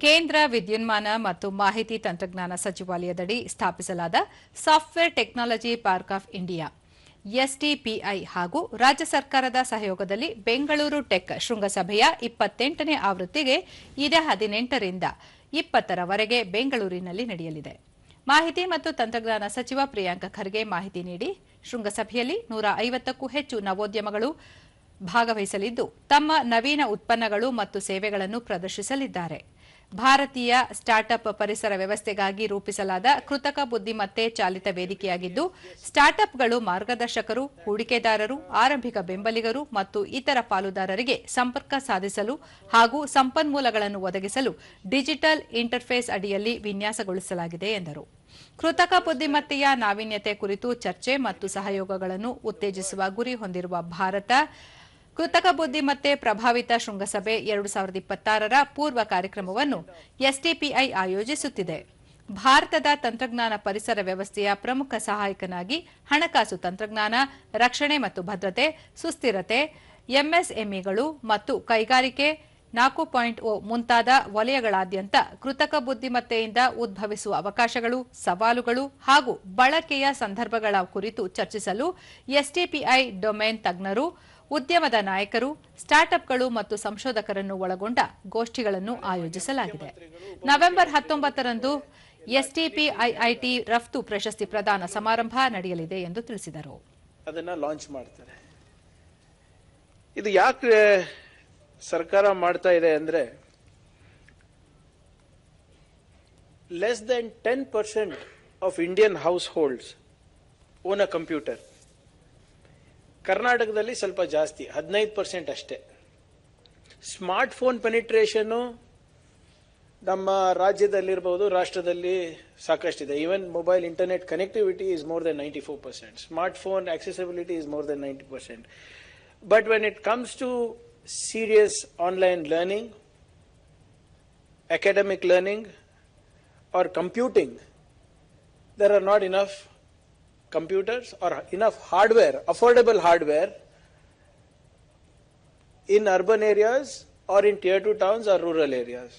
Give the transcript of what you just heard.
ಕೇಂದ್ರ ವಿದ್ಯುನ್ಮಾನ ಮತ್ತು ಮಾಹಿತಿ ತಂತ್ರಜ್ಞಾನ ಸಚಿವಾಲಯದಡಿ ಸ್ಥಾಪಿಸಲಾದ software technology park of India STPI ಹಾಗೂ ರಾಜ್ಯ ಸರ್ಕಾರದ ಸಹಯೋಗದಲ್ಲಿ ಬೆಂಗಳೂರು ಟೆಕ್ ಶೃಂಗಸಭೆಯ 28ನೇ ಆವೃತ್ತಿಗೆ ಇದೇ 18ರಿಂದ 20ರವರೆಗೆ ಬೆಂಗಳೂರಿನಲ್ಲಿ ನಡೆಯಲಿದೆ. ಮಾಹಿತಿ ಮತ್ತು ತಂತ್ರಜ್ಞಾನ ಸಚಿವ ಪ್ರಿಯಾಂಕ್ ಖರ್ಗೆ ಮಾಹಿತಿ ನೀಡಿ, ಶೃಂಗಸಭೆಯಲ್ಲಿ 150ಕ್ಕೂ ಹೆಚ್ಚು ನವೋದ್ಯಮಗಳು ಭಾಗವಹಿಸಲಿದ್ದು ತಮ್ಮ ನವೀನ ಉತ್ಪನ್ನಗಳು ಮತ್ತು ಸೇವೆಗಳನ್ನು ಪ್ರದರ್ಶಿಸಲಿದ್ದಾರೆ. ಭಾರತೀಯ ಸ್ಟಾರ್ಟ್ಅಪ್ ಪರಿಸರ ವ್ಯವಸ್ಥೆಗಾಗಿ ರೂಪಿಸಲಾದ ಕೃತಕ ಬುದ್ದಿಮತ್ತೆ ಚಾಲಿತ ವೇದಿಕೆಯಾಗಿದ್ದು, ಸ್ಟಾರ್ಟ್ಅಪ್ಗಳು ಮಾರ್ಗದರ್ಶಕರು, ಹೂಡಿಕೆದಾರರು, ಆರಂಭಿಕ ಬೆಂಬಲಿಗರು ಮತ್ತು ಇತರ ಪಾಲುದಾರರಿಗೆ ಸಂಪರ್ಕ ಸಾಧಿಸಲು ಹಾಗೂ ಸಂಪನ್ಮೂಲಗಳನ್ನು ಒದಗಿಸಲು ಡಿಜಿಟಲ್ ಇಂಟರ್ಫೇಸ್ ಅಡಿಯಲ್ಲಿ ವಿನ್ಯಾಸಗೊಳಿಸಲಾಗಿದೆ ಎಂದರು. ಕೃತಕ ಬುದ್ದಿಮತ್ತೆಯ ನಾವೀನ್ಯತೆ ಕುರಿತು ಚರ್ಚೆ ಮತ್ತು ಸಹಯೋಗಗಳನ್ನು ಉತ್ತೇಜಿಸುವ ಗುರಿ ಹೊಂದಿರುವ ಭಾರತ ಕೃತಕ ಬುದ್ದಿಮತ್ತೆ ಪ್ರಭಾವಿತ ಶೃಂಗಸಭೆ 2026ರ ಪೂರ್ವ ಕಾರ್ಯಕ್ರಮವನ್ನು ಎಸ್ಟಿಪಿಐ ಆಯೋಜಿಸುತ್ತಿದೆ. ಭಾರತದ ತಂತ್ರಜ್ಞಾನ ಪರಿಸರ ವ್ಯವಸ್ಥೆಯ ಪ್ರಮುಖ ಸಹಾಯಕನಾಗಿ ಹಣಕಾಸು ತಂತ್ರಜ್ಞಾನ, ರಕ್ಷಣೆ ಮತ್ತು ಭದ್ರತೆ, ಸುಸ್ಥಿರತೆ, ಎಂಎಸ್ಎಂಇಗಳು ಮತ್ತು ಕೈಗಾರಿಕೆ 4.0 ಮುಂತಾದ ವಲಯಗಳಾದ್ಯಂತ ಕೃತಕ ಬುದ್ದಿಮತ್ತೆಯಿಂದ ಉದ್ಭವಿಸುವ ಅವಕಾಶಗಳು, ಸವಾಲುಗಳು ಹಾಗೂ ಬಳಕೆಯ ಸಂದರ್ಭಗಳ ಕುರಿತು ಚರ್ಚಿಸಲು ಎಸ್ಟಿಪಿಐ ಡೊಮೇನ್ ತಜ್ಞರು, ಉದ್ಯಮದ ನಾಯಕರು, ಸ್ಟಾರ್ಟ್ಅಪ್ಗಳು ಮತ್ತು ಸಂಶೋಧಕರನ್ನು ಒಳಗೊಂಡ ಗೋಷ್ಠಿಗಳನ್ನು ಆಯೋಜಿಸಲಾಗಿದೆ. ನವೆಂಬರ್ 19ರಂದು ಎಸ್ಟಿಪಿಐಐಟಿ ರಫ್ತು ಪ್ರಶಸ್ತಿ ಪ್ರದಾನ ಸಮಾರಂಭ ನಡೆಯಲಿದೆ ಎಂದು ತಿಳಿಸಿದರು. ಅದನ್ನ ಲಾಂಚ್ ಮಾಡ್ತಾರೆ. ಇದು ಯಾಕೆ ಸರ್ಕಾರ ಮಾಡ್ತಾ ಇದೆ ಅಂದ್ರೆ, less than 10% of Indian house holds own a computer. ಕರ್ನಾಟಕದಲ್ಲಿ ಸ್ವಲ್ಪ ಜಾಸ್ತಿ, 15% ಅಷ್ಟೇ. ಸ್ಮಾರ್ಟ್ ಫೋನ್ ಪೆನಿಟ್ರೇಷನ್ ನಮ್ಮ ರಾಜ್ಯದಲ್ಲಿರಬಹುದು, ರಾಷ್ಟ್ರದಲ್ಲಿ ಸಾಕಷ್ಟಿದೆ. Even mobile internet connectivity is more than 94%. Smart phone accessibility is more than 90%. But when it comes to serious online learning, academic learning or computing, there are not enough computers or enough hardware, affordable hardware in urban areas or in tier 2 towns or rural areas.